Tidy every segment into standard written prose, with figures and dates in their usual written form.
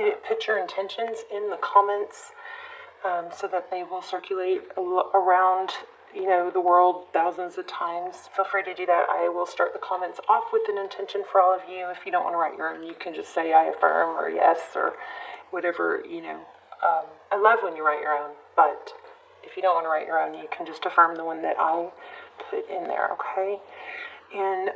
to put your intentions in the comments so that they will circulate around, you know, the world thousands of times. Feel free to do that. I will start the comments off with an intention for all of you. If you don't want to write your own, you can just say I affirm or yes or whatever, you know. I love when you write your own, but if you don't want to write your own, you can just affirm the one that I put in there, okay? And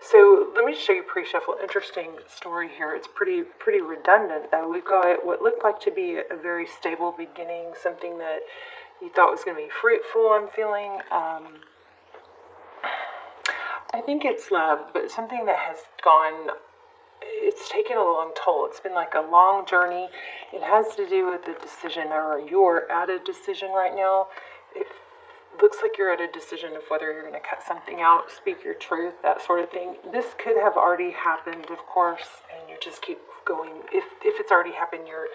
so let me show you pre-shuffle. Interesting story here. It's pretty redundant, though. We've got what looked like to be a very stable beginning, something that you thought was going to be fruitful, I'm feeling. I think it's love, but something that has gone, it's taken a long toll. It's been like a long journey. It has to do with the decision, or you're at a decision right now. It looks like you're at a decision of whether you're going to cut something out, speak your truth, that sort of thing. This could have already happened, of course, and you just keep going. If it's already happened, you're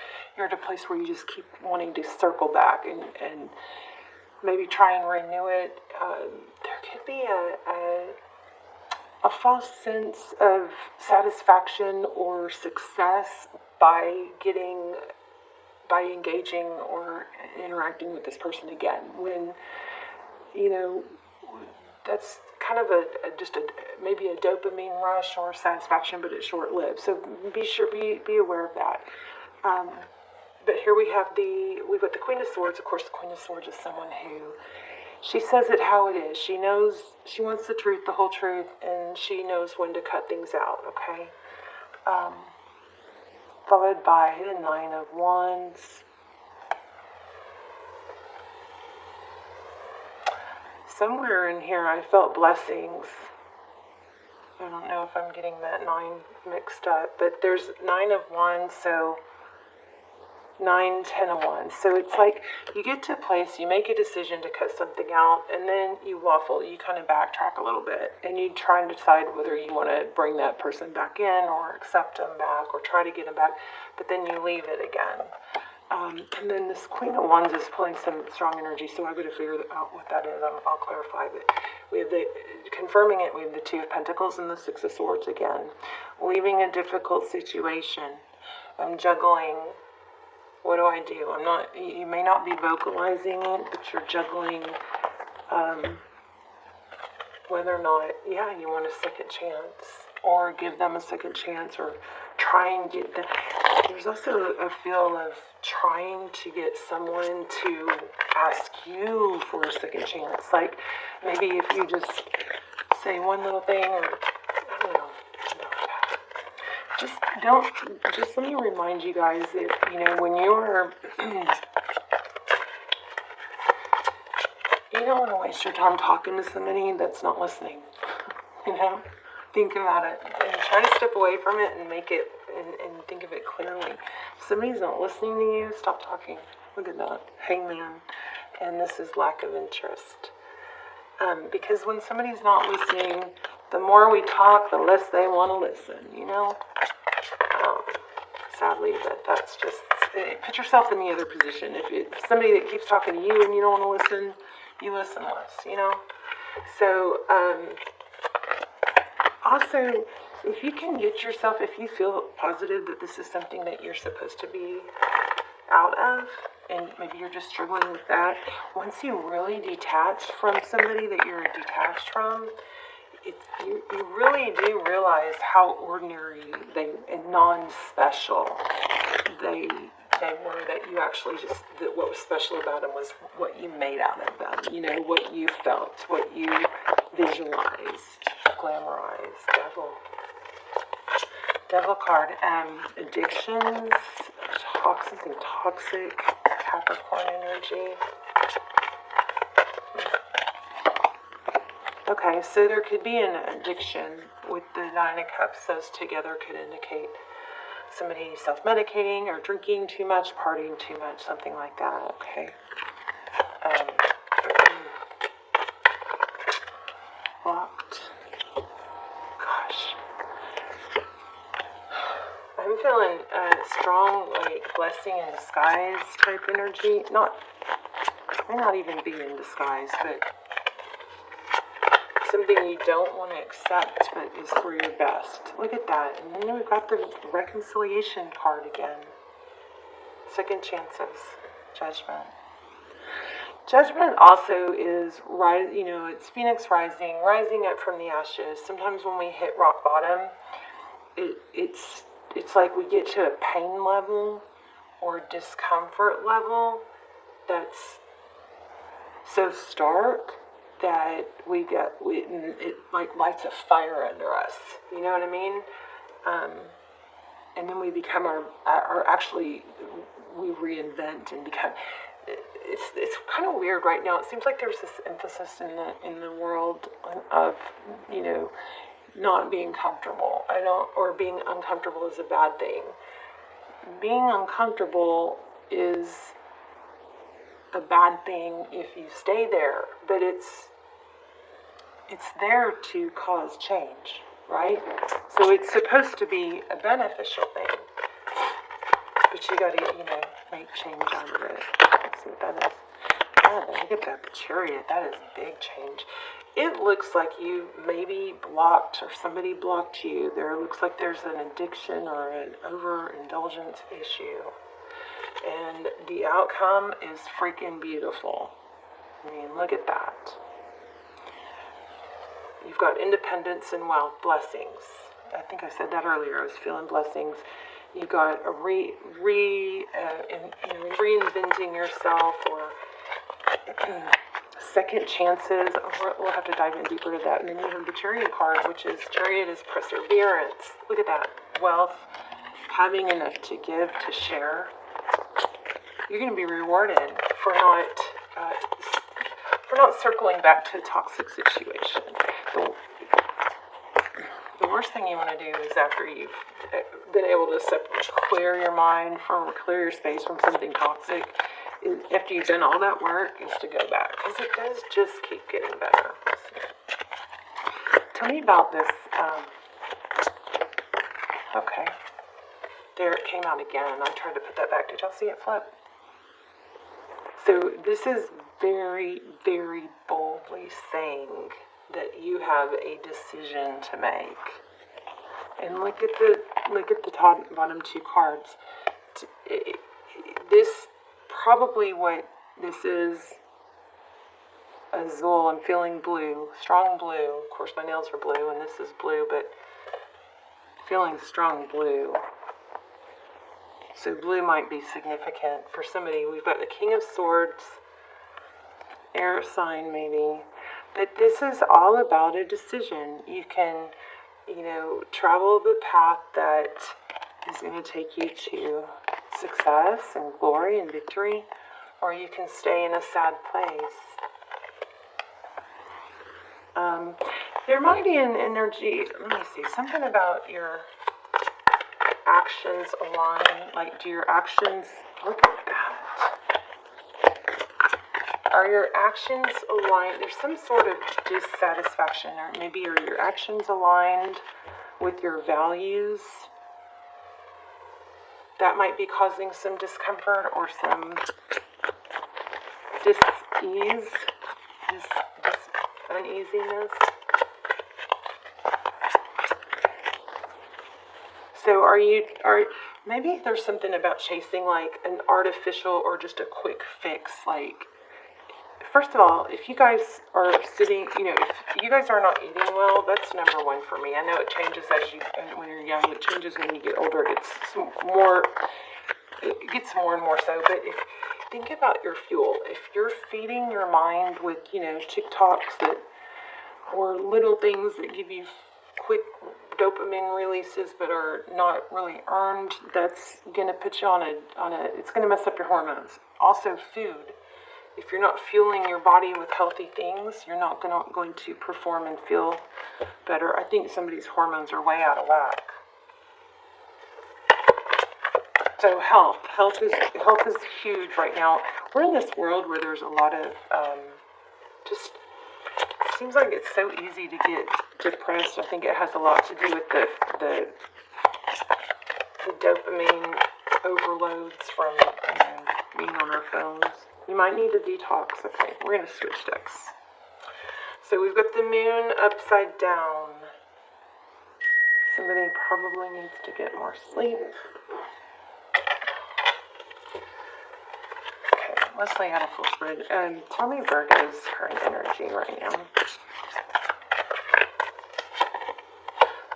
at a place where you just keep wanting to circle back and maybe try and renew it. There could be a false sense of satisfaction or success by engaging or interacting with this person again, when, you know, that's kind of maybe a dopamine rush or satisfaction, but it's short-lived. So be aware of that. But here we've got the Queen of Swords. Of course, the Queen of Swords is someone who, she says it how it is. She knows, she wants the truth, the whole truth, and she knows when to cut things out, okay? Followed by the Nine of Wands. Somewhere in here I felt blessings. I don't know if I'm getting that 9 mixed up, but there's 9 of Wands, so 9, 10 of Wands. So it's like you get to a place, you make a decision to cut something out, and then you waffle, you kind of backtrack a little bit, and you try and decide whether you want to bring that person back in or accept them back or try to get them back, but then you leave it again. And then this Queen of Wands is pulling some strong energy, so I would have figured out what that is. I'll clarify, but we have confirming it, we have the Two of Pentacles and the Six of Swords again. Leaving a difficult situation. I'm juggling. What do I do? You may not be vocalizing it, but you're juggling whether or not, you want a second chance, or give them a second chance, or try and get them. There's also a feel of trying to get someone to ask you for a second chance. Like, maybe if you just say one little thing, or, I don't know. Just let me remind you guys that, you know, when you're, you don't want to waste your time talking to somebody that's not listening. You know, think about it and try to step away from it and make it, and think of it clearly. If somebody's not listening to you, stop talking. Look at that, Hangman. And this is lack of interest. Because when somebody's not listening, the more we talk, the less they want to listen, you know? Sadly, but that's just, put yourself in the other position. If it's somebody that keeps talking to you and you don't want to listen, you listen less, you know? So, also, if you can get yourself, if you feel positive that this is something that you're supposed to be out of, and maybe you're just struggling with that, once you really detach from somebody that you're detached from, you really do realize how ordinary and non-special they were, that you actually just, that what was special about them was what you made out of them, you know, what you felt, what you visualized, glamorized. Devil card, addictions, something toxic, Capricorn energy. Okay, so there could be an addiction with the Nine of Cups. Those together could indicate somebody self-medicating or drinking too much, partying too much, something like that, okay? Locked. Gosh. I'm feeling strong, like, blessing in disguise type energy. May not even be in disguise, but something you don't want to accept, but is for your best. Look at that. And then we've got the reconciliation card again. Second chances. Judgment. Judgment also is, it's Phoenix rising up from the ashes. Sometimes when we hit rock bottom, it's like we get to a pain level or discomfort level that's so stark that it like lights a fire under us. You know what I mean? And then we become we reinvent and become. It's kind of weird right now. It seems like there's this emphasis in the world of not being comfortable. Or being uncomfortable is a bad thing. Being uncomfortable is a bad thing if you stay there, but it's there to cause change, right? So it's supposed to be a beneficial thing, but you got to make change out of it. Let's see what that is. Yeah, look at that, the Chariot. That is a big change. It looks like you maybe blocked or somebody blocked you. Looks like there's an addiction or an overindulgence issue. And the outcome is freaking beautiful. I mean, look at that. You've got independence and wealth, blessings. I think I said that earlier. I was feeling blessings. You got a reinventing yourself or second chances. We'll have to dive in deeper to that. And then you have the Chariot card, which is Chariot is perseverance. Look at that. Wealth, having enough to give, to share. You're going to be rewarded for not circling back to a toxic situation. The worst thing you want to do is after you've been able to clear your mind clear your space from something toxic, after you've done all that work, is to go back. Because it does just keep getting better. Tell me about this. Okay. There it came out again. I tried to put that back. Did y'all see it flip? So this is very, very boldly saying that you have a decision to make. And look at the top, bottom two cards. This probably what this is. Azul. I'm feeling blue, strong blue. Of course, my nails are blue, and this is blue, but feeling strong blue. So blue might be significant for somebody. We've got the King of Swords, air sign maybe. But this is all about a decision. You can, travel the path that is going to take you to success and glory and victory, or you can stay in a sad place. There might be an energy, let me see, something about your actions align, like do your actions, look at that. Are your actions aligned? There's some sort of dissatisfaction, or maybe are your actions aligned with your values? That might be causing some discomfort or some dis-ease, uneasiness. So maybe there's something about chasing like an artificial or just a quick fix. Like, first of all, if you guys are sitting, if you guys are not eating well, that's number one for me. I know it changes when you're young, it changes when you get older. It gets more and more so. But think about your fuel. If you're feeding your mind with, TikToks or little things that give you quick dopamine releases but are not really earned, that's going to put you it's going to mess up your hormones. Also food. If you're not fueling your body with healthy things, you're not going to perform and feel better. I think somebody's hormones are way out of whack. So health is huge right now. We're in this world where there's a lot of just seems like it's so easy to get depressed. I think it has a lot to do with the dopamine overloads from being on our phones. You might need a detox. Okay, we're going to switch decks. So we've got the moon upside down. Somebody probably needs to get more sleep. Okay, let's lay out a full spread. Tell me Virgo's current energy right now.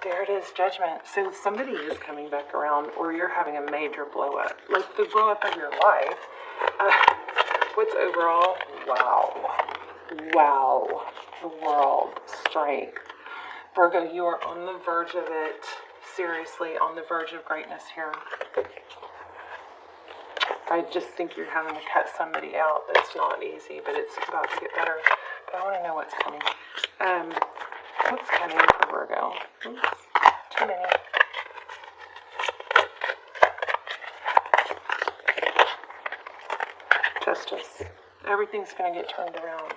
There it is, judgment. So somebody is coming back around, or you're having a major blow up. Like the blow up of your life. What's overall? Wow. Wow. The world. Strength. Virgo, you are on the verge of it. Seriously, on the verge of greatness here. I just think you're having to cut somebody out. That's not easy, but it's about to get better. But I want to know what's coming. What's coming for Virgo? Oops, too many. Justice. Everything's going to get turned around.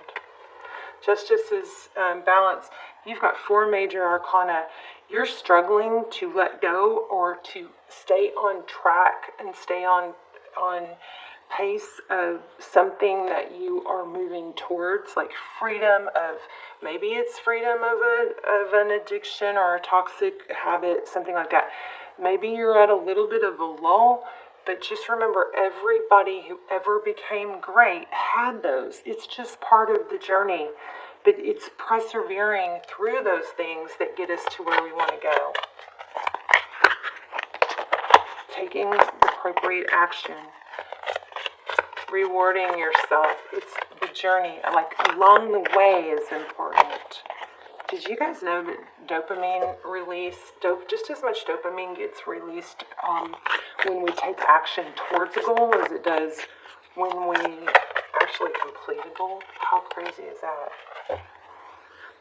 Justice is balance. You've got 4 major arcana. You're struggling to let go or to stay on track and stay on pace of something that you are moving towards, like freedom of, maybe it's freedom of an addiction or a toxic habit, something like that. Maybe you're at a little bit of a lull, but just remember, everybody who ever became great had those. It's just part of the journey, but it's persevering through those things that get us to where we want to go. Taking appropriate action. Rewarding yourself. It's the journey, like along the way is important. Did you guys know that dopamine release, just as much dopamine gets released when we take action towards a goal as it does when we actually complete a goal? How crazy is that?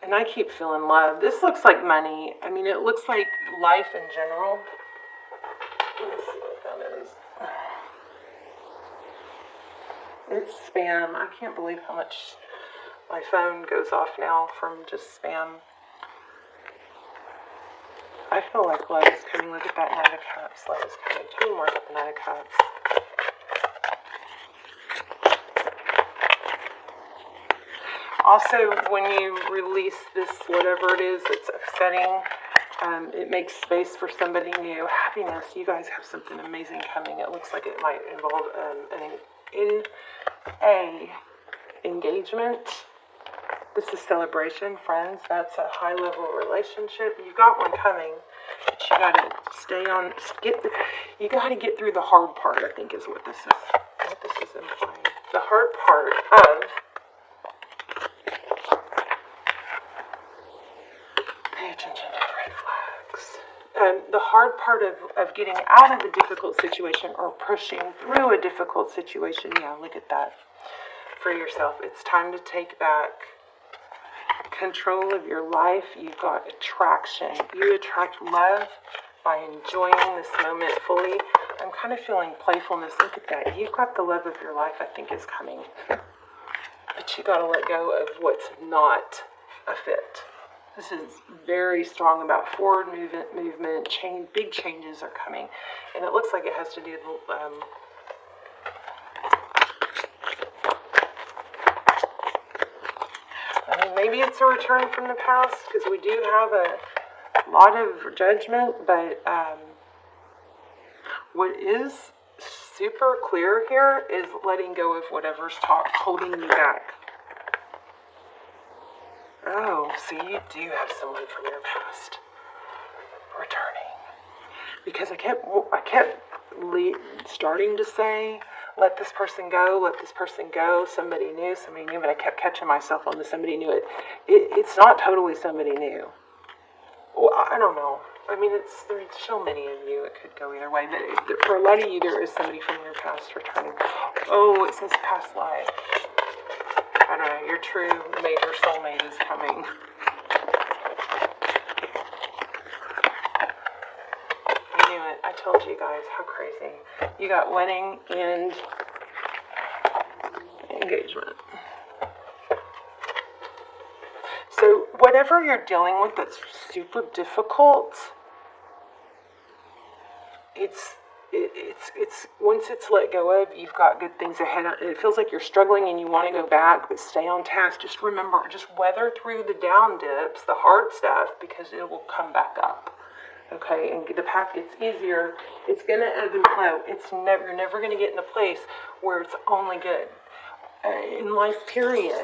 And I keep feeling love. This looks like money. I mean, it looks like life in general. Let me see what that is. It's spam. I can't believe how much my phone goes off now from just spam. I feel like love is coming. Look at that Knight of Cups. Love is coming. Tell me more about the Knight of Cups. Also, when you release this, whatever it is that's upsetting, it makes space for somebody new. Happiness. You guys have something amazing coming. It looks like it might involve an engagement. This is celebration, friends. That's a high-level relationship. You've got one coming, but you got to stay on. You got to get through the hard part, I think, is what this is implying. The hard part of pay attention to the red flags. The hard part of getting out of a difficult situation or pushing through a difficult situation. Yeah, look at that. For yourself, it's time to take back control of your life. You've got attraction. You attract love by enjoying this moment fully. I'm kind of feeling playfulness. Look at that. You've got the love of your life, I think, is coming. But you got to let go of what's not a fit. This is very strong about forward movement, change. Big changes are coming. And it looks like it has to do with maybe it's a return from the past, because we do have a lot of judgment, but what is super clear here is letting go of whatever's holding you back. Oh, see, you do have someone from your past returning. Because I kept starting to say, let this person go, somebody new, but I kept catching myself on the somebody new. It's not totally somebody new. Well, I don't know. I mean, there's so many of you, it could go either way, but for a lot of you, there is somebody from your past returning. Oh, it says past life. I don't know, your true major soulmate is coming. I knew it. I told you guys, how crazy. You got wedding and engagement. So whatever you're dealing with that's super difficult, it's once it's let go of, you've got good things ahead. It feels like you're struggling and you want to go back, but stay on task. Just remember, just weather through the down dips, the hard stuff, because it will come back up. Okay, and the path gets easier. It's gonna ebb and flow. You're never gonna get in a place where it's only good. In life, period,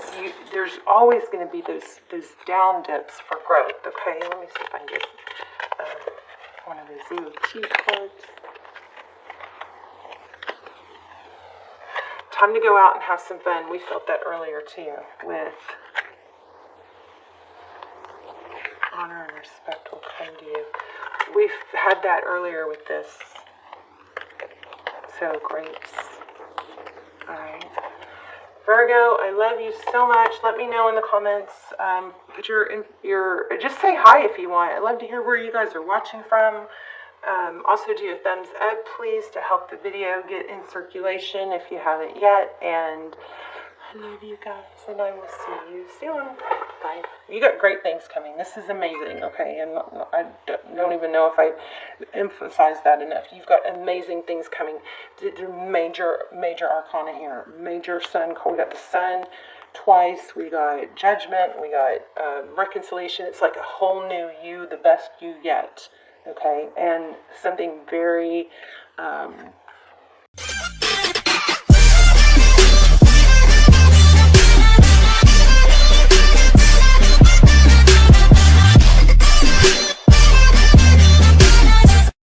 there's always going to be those down dips for growth. Okay, let me see if I can get one of those OMG cards. Time to go out and have some fun. We felt that earlier too, with honor and respect will come to you. We've had that earlier with this. So grapes. All right. Virgo, I love you so much. Let me know in the comments. Put your just say hi if you want. I'd love to hear where you guys are watching from. Also do a thumbs up, please, to help the video get in circulation if you haven't yet. And I love you guys, and I will see you soon. Bye. You got great things coming. This is amazing, okay? And I don't even know if I emphasize that enough. You've got amazing things coming. Major arcana here. Major sun. We got the sun twice. We got judgment. We got reconciliation. It's like a whole new you, the best you yet, okay? And something very